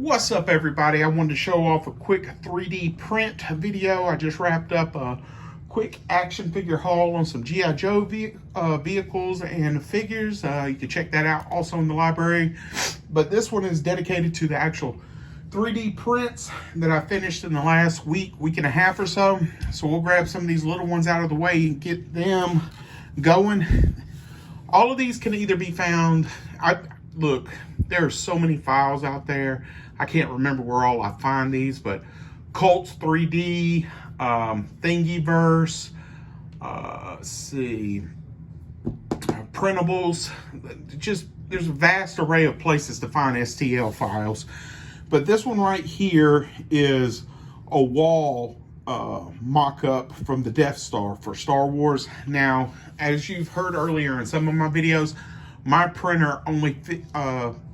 What's up, everybody? I wanted to show off a quick 3D print video. I just wrapped up a quick action figure haul on some G.I. Joe vehicles and figures. You can check that out also in the library. But this one is dedicated to the actual 3D prints that I finished in the last week and a half or so. So we'll grab some of these little ones out of the way and get them going. All of these can either be found, look, there are so many files out there. I can't remember where all I find these, but Cults 3D, Thingiverse, let's see, printables. Just, there's a vast array of places to find STL files. But this one right here is a wall mock-up from the Death Star for Star Wars. Now, as you've heard earlier in some of my videos, my printer only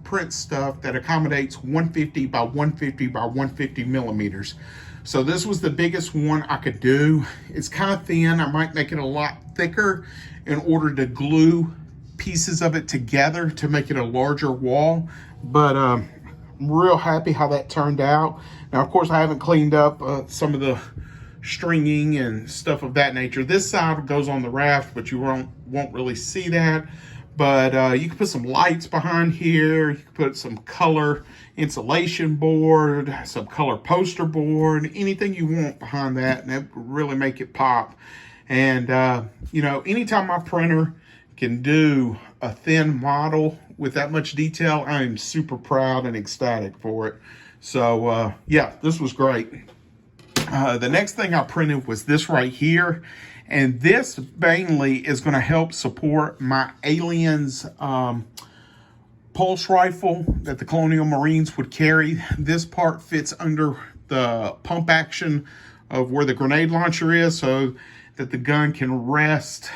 prints stuff that accommodates 150 by 150 by 150 millimeters. So this was the biggest one I could do. It's kind of thin. I might make it a lot thicker in order to glue pieces of it together to make it a larger wall. But I'm real happy how that turned out. Now, of course, I haven't cleaned up some of the stringing and stuff of that nature. This side goes on the raft, but you won't really see that. But you can put some lights behind here. You can put some color insulation board, some color poster board, anything you want behind that, and that will really make it pop. And, you know, anytime my printer can do a thin model with that much detail, I am super proud and ecstatic for it. So, yeah, this was great. The next thing I printed was this right here. And this mainly is going to help support my Aliens pulse rifle that the Colonial Marines would carry. This part fits under the pump action of where the grenade launcher is, so that the gun can rest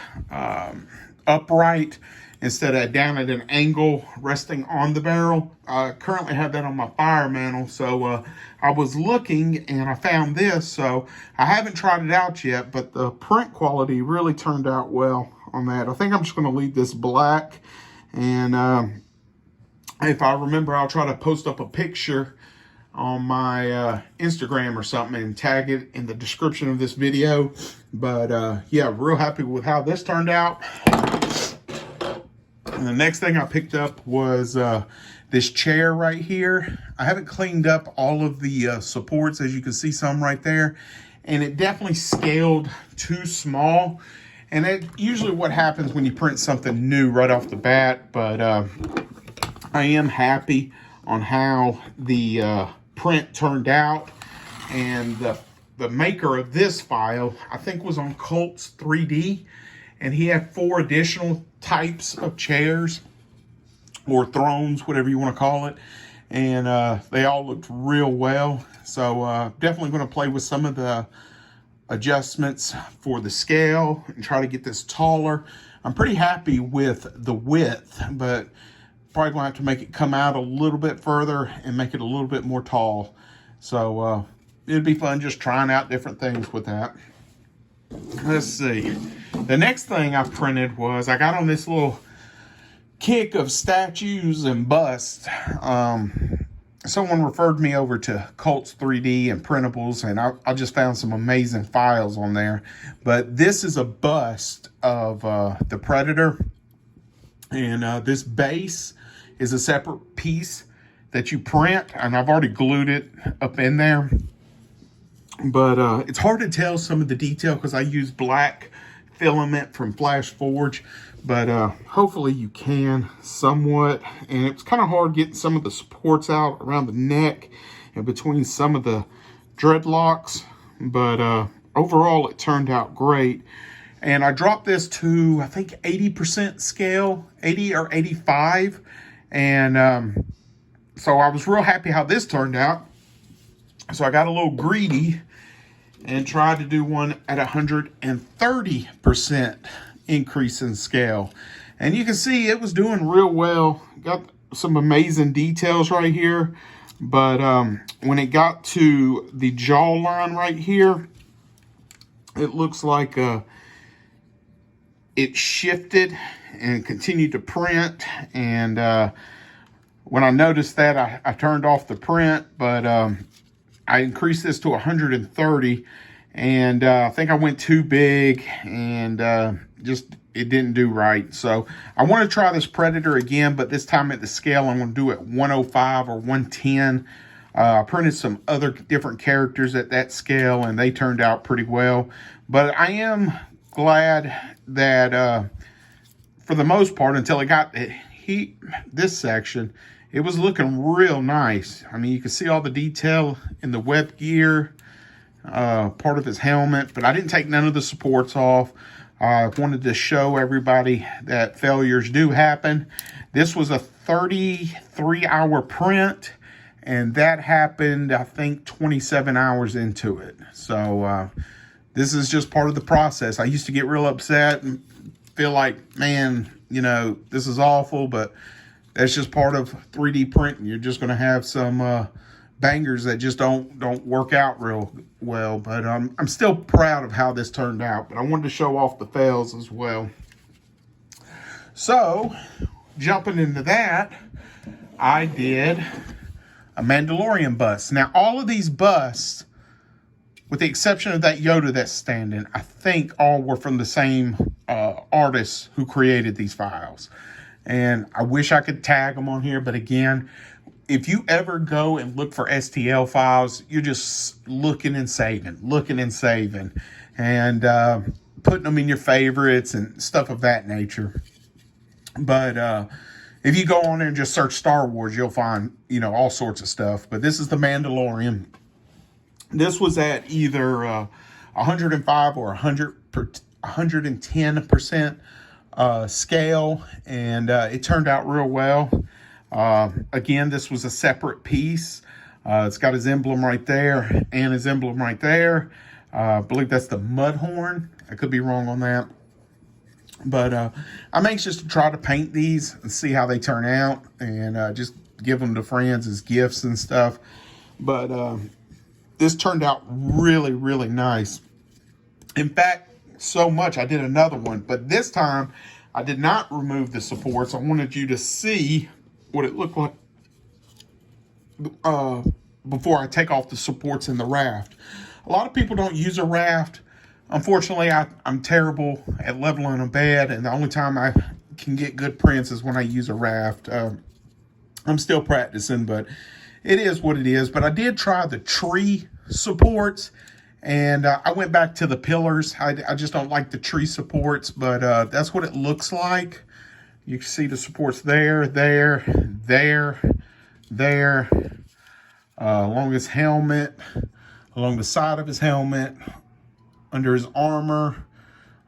upright instead of down at an angle resting on the barrel. I currently have that on my fire mantle, so I was looking and I found this. So I haven't tried it out yet, but the print quality really turned out well on that. I think I'm just going to leave this black, and if I remember, I'll try to post up a picture on my Instagram or something and tag it in the description of this video. But yeah, real happy with how this turned out. And the next thing I picked up was this chair right here. I haven't cleaned up all of the supports, as you can see some right there. And it definitely scaled too small. And that's usually what happens when you print something new right off the bat. But I am happy on how the print turned out. And the maker of this file, I think, was on Cults 3D. And he had 4 additional types of chairs or thrones, whatever you want to call it. And they all looked real well. So definitely going to play with some of the adjustments for the scale and try to get this taller. I'm pretty happy with the width, but probably going to have to make it come out a little bit further and make it a little bit more tall. So it'd be fun just trying out different things with that. Let's see. The next thing I printed was, I got on this little kick of statues and busts. Someone referred me over to Cults 3D and printables, and I just found some amazing files on there. But this is a bust of the Predator, and this base is a separate piece that you print, and I've already glued it up in there. But it's hard to tell some of the detail because I use black filament from Flash Forge, but hopefully you can somewhat. And it's kind of hard getting some of the supports out around the neck and between some of the dreadlocks, but overall it turned out great. And I dropped this to, I think, 80% scale, 80 or 85, and so I was real happy how this turned out. So I got a little greedy and tried to do one at 130% increase in scale. And you can see it was doing real well. Got some amazing details right here. But when it got to the jawline right here, it looks like it shifted and continued to print. And When I noticed that, I turned off the print, but I increased this to 130, and I think I went too big, and just it didn't do right. So I want to try this Predator again, but this time at the scale, I'm going to do it 105 or 110. I printed some other different characters at that scale, and they turned out pretty well. But I am glad that for the most part, until it got this section, it was looking real nice. I mean, you can see all the detail in the web gear, part of his helmet, but I didn't take none of the supports off. I wanted to show everybody that failures do happen. This was a 33-hour print, and that happened, I think, 27 hours into it. So this is just part of the process. I used to get real upset and feel like, man, you know, this is awful, but that's just part of 3D printing. You're just going to have some bangers that just don't work out real well. But I'm still proud of how this turned out. But I wanted to show off the fails as well. So, jumping into that, I did a Mandalorian bust. Now, all of these busts, with the exception of that Yoda that's standing, I think all were from the same artists who created these files. And I wish I could tag them on here, but again, if you ever go and look for STL files, you're just looking and saving, and putting them in your favorites and stuff of that nature. But if you go on there and just search Star Wars, you'll find, you know, all sorts of stuff. But this is the Mandalorian. This was at either 105 or 110% scale, and it turned out real well. Again, this was a separate piece. It's got his emblem right there and his emblem right there. I believe that's the Mudhorn. I could be wrong on that. But I'm anxious to try to paint these and see how they turn out, and just give them to friends as gifts and stuff. But this turned out really, really nice. In fact, so much I did another one, but this time I did not remove the supports. I wanted you to see what it looked like before I take off the supports in the raft. A lot of people don't use a raft. Unfortunately, I'm terrible at leveling a bed, and the only time I can get good prints is when I use a raft. I'm still practicing, but it is what it is. But I did try the tree supports, and I went back to the pillars. I just don't like the tree supports, but that's what it looks like. You can see the supports there, along his helmet, along the side of his helmet, under his armor,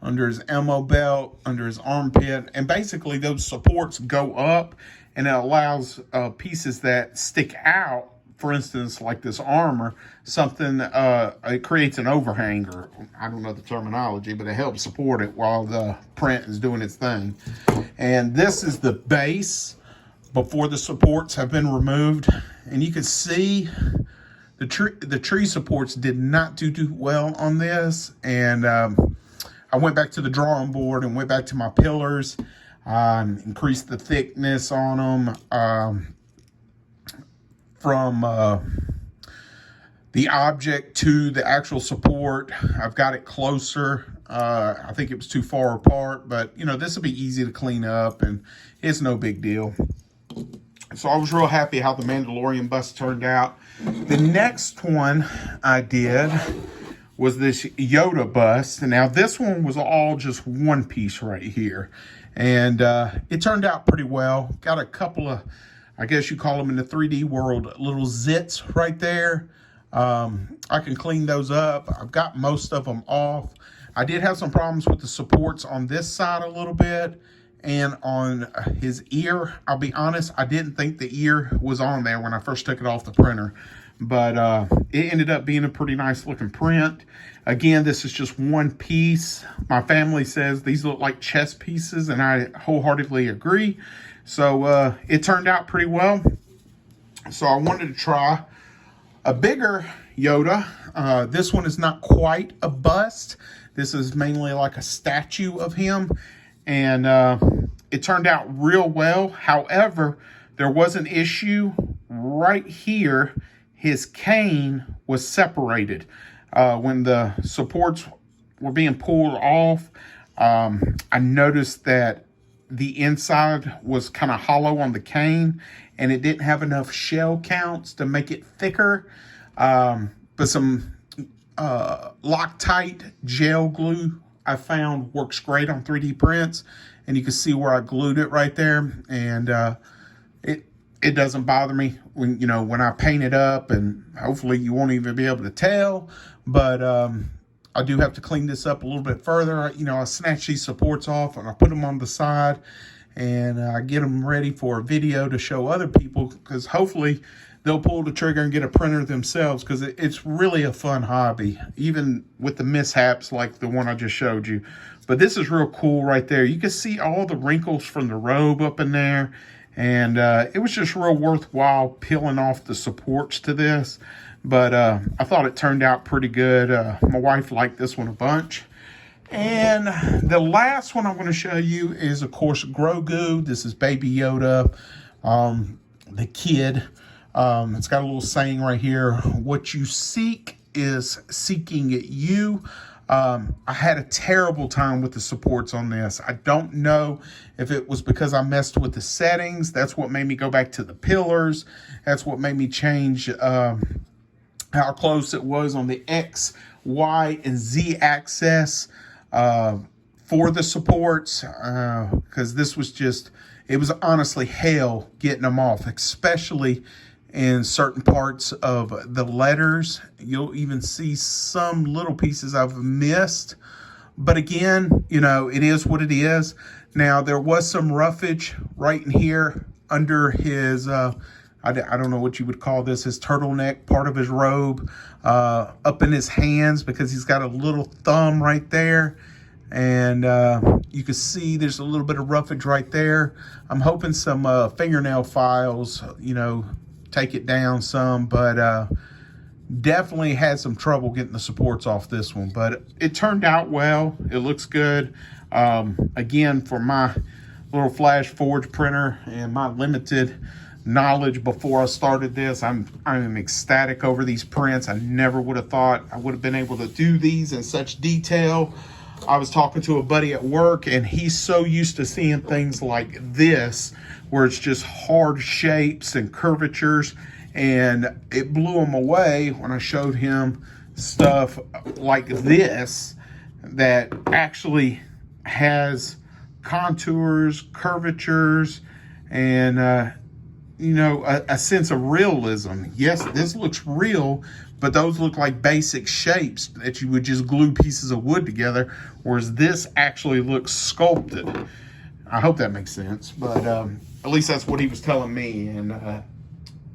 under his ammo belt, under his armpit. And basically those supports go up, and it allows pieces that stick out, for instance, like this armor, something, it creates an overhang, or I don't know the terminology, but it helps support it while the print is doing its thing. And this is the base before the supports have been removed. And you can see the tree supports did not do well on this. And I went back to the drawing board and went back to my pillars, increased the thickness on them, from the object to the actual support. I've got it closer. I think it was too far apart, but you know, this will be easy to clean up, and it's no big deal. So I was real happy how the Mandalorian bust turned out. The next one I did was this Yoda bust. And now this one was all just one piece right here. And it turned out pretty well. Got a couple of, I guess you call them in the 3D world, little zits right there. I can clean those up. I've got most of them off. I did have some problems with the supports on this side a little bit, and on his ear. I'll be honest, I didn't think the ear was on there when I first took it off the printer, but it ended up being a pretty nice looking print. Again, this is just one piece. My family says these look like chess pieces, and I wholeheartedly agree. So it turned out pretty well. So I wanted to try a bigger Yoda. This one is not quite a bust. This is mainly like a statue of him. And it turned out real well. However, There was an issue right here. His cane was separated. When the supports were being pulled off, I noticed that the inside was kind of hollow on the cane, and it didn't have enough shell counts to make it thicker. But some Loctite gel glue I found works great on 3D prints, and you can see where I glued it right there, and it doesn't bother me when I paint it up, and hopefully you won't even be able to tell, but I do have to clean this up a little bit further. I snatch these supports off and I put them on the side, and I get them ready for a video to show other people, because hopefully they'll pull the trigger and get a printer themselves, because it's really a fun hobby, even with the mishaps like the one I just showed you. But this is real cool right there. You can see all the wrinkles from the robe up in there, and it was just real worthwhile peeling off the supports to this. But I thought it turned out pretty good. My wife liked this one a bunch. And the last one I'm going to show you is, of course, Grogu. This is Baby Yoda, the kid. It's got a little saying right here: what you seek is seeking you. I had a terrible time with the supports on this. I don't know if it was because I messed with the settings. That's what made me go back to the pillars. That's what made me change how close it was on the X, Y, and Z axis for the supports, because this was just, it was honestly hell getting them off, especially in certain parts of the letters. You'll even see some little pieces I've missed. But again, it is what it is. Now, there was some roughage right in here under his, I don't know what you would call this, his turtleneck, part of his robe, up in his hands, because he's got a little thumb right there. And you can see there's a little bit of roughage right there. I'm hoping some fingernail files, take it down some, but definitely had some trouble getting the supports off this one. But it turned out well. It looks good. Again, for my little Flash Forge printer and my limited knowledge before I started this, I'm ecstatic over these prints. I never would have thought I would have been able to do these in such detail. I was talking to a buddy at work, and he's so used to seeing things like this, where it's just hard shapes and curvatures, and it blew him away when I showed him stuff like this that actually has contours, curvatures, and a sense of realism. Yes, this looks real, but those look like basic shapes that you would just glue pieces of wood together, whereas this actually looks sculpted. I hope that makes sense, but at least that's what he was telling me, and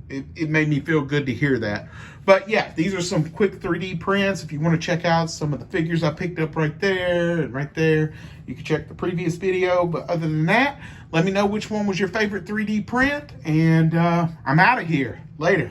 it made me feel good to hear that. But yeah, these are some quick 3D prints. If you want to check out some of the figures I picked up right there and right there, you can check the previous video. But other than that, let me know which one was your favorite 3D print, and I'm out of here. Later.